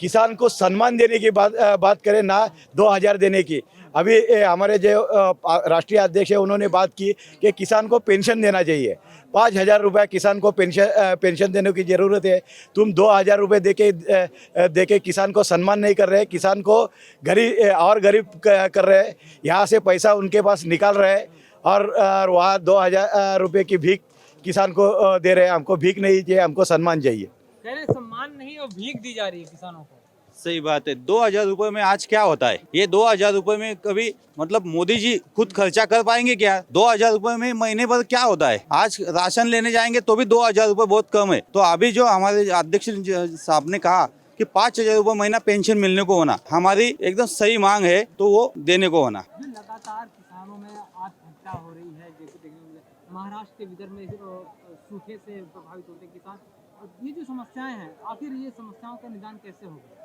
किसान को सम्मान देने की बात करें ना 2000 देने की। अभी हमारे जो राष्ट्रीय अध्यक्ष है उन्होंने बात की कि किसान को पेंशन देना चाहिए, 5000 रुपये किसान को पेंशन देने की ज़रूरत है। तुम 2000 रुपये देके किसान को सम्मान नहीं कर रहे, किसान को गरीब कर रहे हैं। यहाँ से पैसा उनके पास निकाल रहे हैं और वहाँ 2000 रुपये की भीख किसान को दे रहे हैं। हमको भीख नहीं चाहिए, हमको सम्मान चाहिए। कह रहे सम्मान नहीं और भीख दी जा रही है किसानों को। सही बात है। 2000 रुपये में आज क्या होता है? ये 2000 रुपये में कभी मतलब मोदी जी खुद खर्चा कर पाएंगे क्या? 2000 रुपये में महीने भर क्या होता है? आज राशन लेने जाएंगे तो भी 2000 रुपये बहुत कम है। तो अभी जो हमारे अध्यक्ष साहब ने कहा कि 5000 रुपये महीना पेंशन मिलने को होना, हमारी एकदम सही मांग है, तो वो देने को होना। लगातार किसानों में आत्महत्या हो रही है, जैसे देखने को मिला महाराष्ट्र के विदर्भ में सूखे से प्रभावित होते किसान, और ये जो समस्याएं हैं, आखिर ये समस्याओं का निदान कैसे होगा?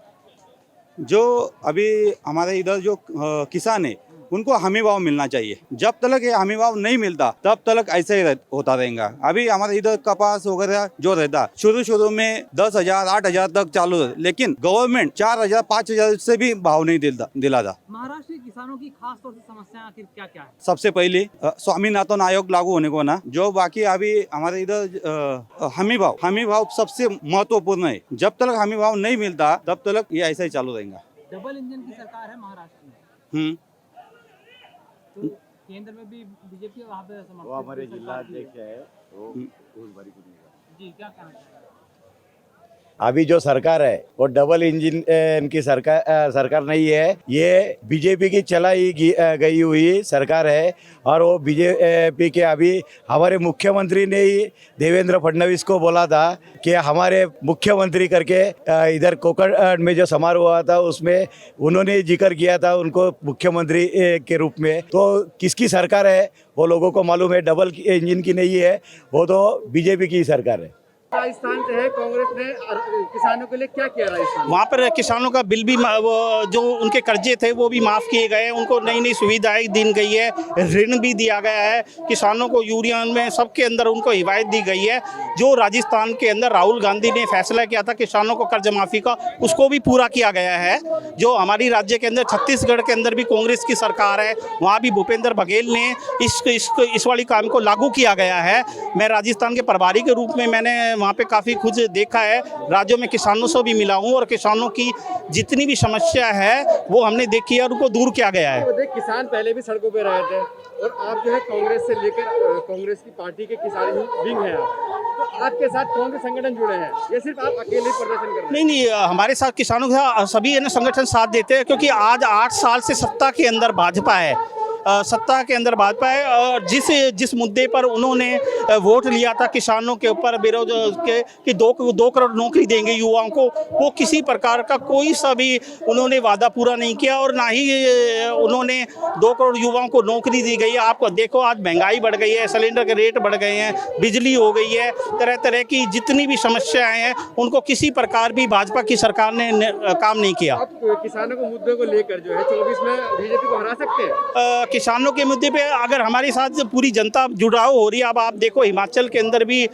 जो अभी हमारे इधर जो किसान है उनको हमी भाव मिलना चाहिए। जब तक ये हमी भाव नहीं मिलता तब तक ऐसे ही होता रहेगा। अभी हमारे इधर कपास वगैरह जो रहता शुरू में 10,000 8,000 तक चालू है, लेकिन गवर्नमेंट 4,000 5,000 से भी भाव नहीं दिला था। महाराष्ट्र के किसानों की खास तौर से समस्या आखिर क्या क्या है? सबसे पहले स्वामीनाथन आयोग लागू होने को ना, जो बाकी अभी हमारे इधर हमी भाव सबसे महत्वपूर्ण है। जब तक हमी भाव नहीं मिलता तब तक ये ऐसा ही चालू रहेगा। डबल इंजन की सरकार है महाराष्ट्र में, तो केंद्र में भी बीजेपी वहाँ पे वो हमारे जिला अध्यक्ष है वो जी, क्या कहना चाहिए? अभी जो सरकार है वो डबल इंजन इनकी सरकार नहीं है, ये बीजेपी की चलाई गई हुई सरकार है। और वो बीजेपी के अभी हमारे मुख्यमंत्री ने ही देवेंद्र फडणवीस को बोला था कि हमारे मुख्यमंत्री करके इधर कोकण में जो समारोह हुआ था उसमें उन्होंने जिक्र किया था उनको मुख्यमंत्री के रूप में। तो किसकी सरकार है वो लोगों को मालूम है, डबल इंजन की नहीं है, वो तो बीजेपी की सरकार है। राजस्थान से है, कांग्रेस ने किसानों के लिए क्या किया राजस्थान? वहाँ पर किसानों का बिल भी वो जो उनके कर्जे थे वो भी माफ़ किए गए, उनको नई नई सुविधाएं दी गई है, ऋण भी दिया गया है किसानों को, यूनियन में सबके अंदर उनको हिमायत दी गई है। जो राजस्थान के अंदर राहुल गांधी ने फैसला किया था किसानों को कर्ज माफ़ी का, उसको भी पूरा किया गया है। जो हमारी राज्य के अंदर छत्तीसगढ़ के अंदर भी कांग्रेस की सरकार है, वहाँ भी भूपेंद्र बघेल ने इस वाली काम को लागू किया गया है। मैं राजस्थान के प्रभारी के रूप में मैंने वहाँ पे काफ़ी कुछ देखा है, राज्यों में किसानों से भी मिला हूँ और किसानों की जितनी भी समस्या है वो हमने देखी है और उनको दूर किया गया है। किसान पहले भी सड़कों पे रहे थे और आप जो है कांग्रेस से लेकर कांग्रेस की पार्टी के किसान विंग है, तो आपके साथ कौन से संगठन जुड़े हैं या सिर्फ आप अकेले प्रदर्शन कर रहे हैं? नहीं, हमारे साथ किसानों के सभी संगठन साथ देते हैं, क्योंकि आज 8 साल से सत्ता के अंदर भाजपा है, सत्ता के अंदर भाजपा है। और जिस मुद्दे पर उन्होंने वोट लिया था किसानों के ऊपर विरोध के कि 2 करोड़ नौकरी देंगे युवाओं को, वो किसी प्रकार का कोई सा भी उन्होंने वादा पूरा नहीं किया और ना ही उन्होंने 2 करोड़ युवाओं को नौकरी दी गई है। आपको देखो आज महंगाई बढ़ गई है, सिलेंडर के रेट बढ़ गए हैं, बिजली हो गई है, तरह तरह की जितनी भी समस्याएं हैं उनको किसी प्रकार भी भाजपा की सरकार ने काम नहीं किया। आप किसानों के मुद्दे को लेकर जो है 24 में बीजेपी को हरा सकते हैं? किसानों के मुद्दे पे अगर हमारे साथ पूरी जनता जुड़ाव हो रही है, अब आप देखो हिमाचल के अंदर भी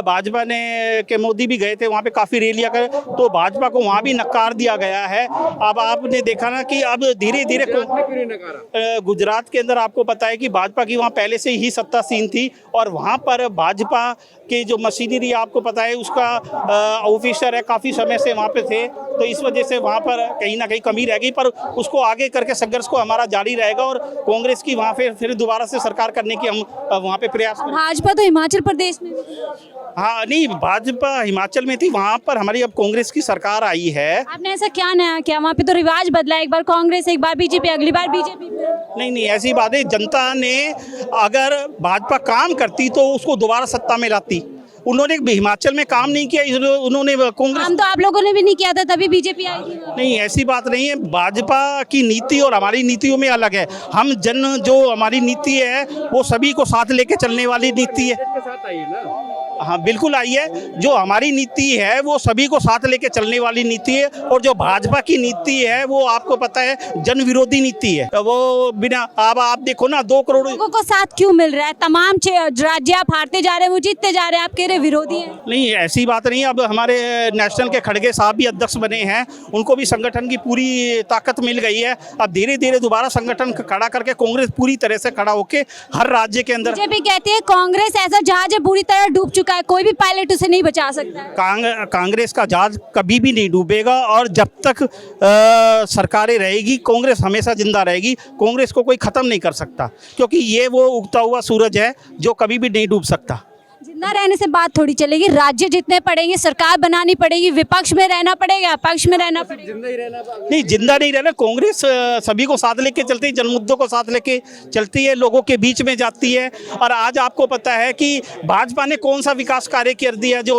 भाजपा ने के मोदी भी गए थे, वहाँ पे काफ़ी रैलियाँ कर, तो भाजपा को वहाँ भी नकार दिया गया है। अब आपने देखा ना कि अब धीरे धीरे गुजरात के अंदर आपको पता है कि भाजपा की वहाँ पहले से ही सत्तासीन थी और वहाँ पर भाजपा के जो मशीनरी आपको पता है उसका ऑफिसर है काफ़ी समय से वहाँ पे थे, तो इस वजह से वहाँ पर कहीं ना कहीं कमी रह गई, पर उसको आगे करके संघर्ष को हमारा जारी रहेगा और कांग्रेस की वहाँ पे फिर दोबारा से सरकार करने की हम वहाँ पे प्रयास करेंगे। भाजपा तो हिमाचल प्रदेश में, हाँ नहीं, भाजपा हिमाचल में थी, वहाँ पर हमारी अब कांग्रेस की सरकार आई है। आपने ऐसा क्या नया किया? वहाँ पे तो रिवाज बदला, एक बार कांग्रेस एक बार बीजेपी, अगली बार बीजेपी। नहीं, ऐसी बात है, जनता ने अगर भाजपा काम करती तो उसको दोबारा सत्ता में लाती। उन्होंने हिमाचल में काम नहीं किया, उन्होंने कांग्रेस, हम तो आप लोगों ने भी नहीं किया था, तभी बीजेपी आई थी। नहीं, ऐसी बात नहीं है, भाजपा की नीति और हमारी नीतियों में अलग है। हम जो हमारी नीति है वो सभी को साथ लेके चलने वाली नीति है। के साथ आई है ना? हाँ बिल्कुल आई है। जो हमारी नीति है वो सभी को साथ लेके चलने वाली नीति है, और जो भाजपा की नीति है वो आपको पता है जन विरोधी नीति है। वो बिना अब आप देखो ना 2 करोड़ लोगों को साथ क्यों मिल रहा है? तमाम राज्य आप हारते जा रहे हैं, वो जीतते जा रहे हैं, आप कह रहे विरोधी हैं। नहीं, ऐसी बात नहीं। अब हमारे नेशनल के खड़गे साहब भी अध्यक्ष बने हैं, उनको भी संगठन की पूरी ताकत मिल गई है। अब धीरे धीरे दोबारा संगठन खड़ा करके कांग्रेस पूरी तरह से खड़ा होके हर राज्य के अंदर। बीजेपी कहती है कांग्रेस ऐसा जहाज है पूरी तरह डूब चुका है, कोई भी पायलट उसे नहीं बचा सकता है। कांग्रेस का जहाज कभी भी नहीं डूबेगा, और जब तक सरकारें रहेगी कांग्रेस हमेशा जिंदा रहेगी। कांग्रेस को कोई खत्म नहीं कर सकता, क्योंकि ये वो उगता हुआ सूरज है जो कभी भी नहीं डूब सकता। जिंदा रहने से बात थोड़ी चलेगी, राज्य जितने पड़ेंगे, सरकार बनानी पड़ेगी, विपक्ष में रहना पड़ेगा, पक्ष में रहना पड़ेगा। जिंदा ही रहना नहीं, जिंदा नहीं रहना। कांग्रेस सभी को साथ लेके चलती है, जनमुद्दों को साथ लेके चलती है, लोगों के बीच में जाती है। और आज आपको पता है कि भाजपा ने कौन सा विकास कार्य कर दिया जो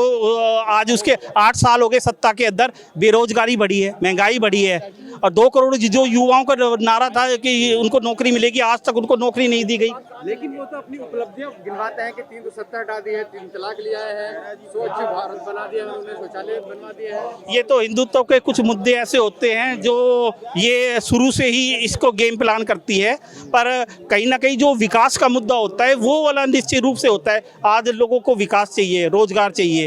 आज उसके 8 साल हो गए सत्ता के अंदर। बेरोजगारी बढ़ी है, महंगाई बढ़ी है, और 2 करोड़ जो युवाओं का नारा था कि उनको नौकरी मिलेगी, आज तक उनको नौकरी नहीं दी गई। लेकिन वो तो अपनी उपलब्धियां गिनवाते हैं कि 370 हटा दी है, 3 तलाक लिया है, स्वच्छ भारत बना दिया है, उन्होंने शौचालय बनवा दिए हैं। ये तो हिंदुत्व के कुछ मुद्दे ऐसे होते हैं जो ये शुरू से ही इसको गेम प्लान करती है, पर कहीं ना कहीं जो विकास का मुद्दा होता है वो वाला निश्चित रूप से होता है। आज लोगों को विकास चाहिए, रोजगार चाहिए,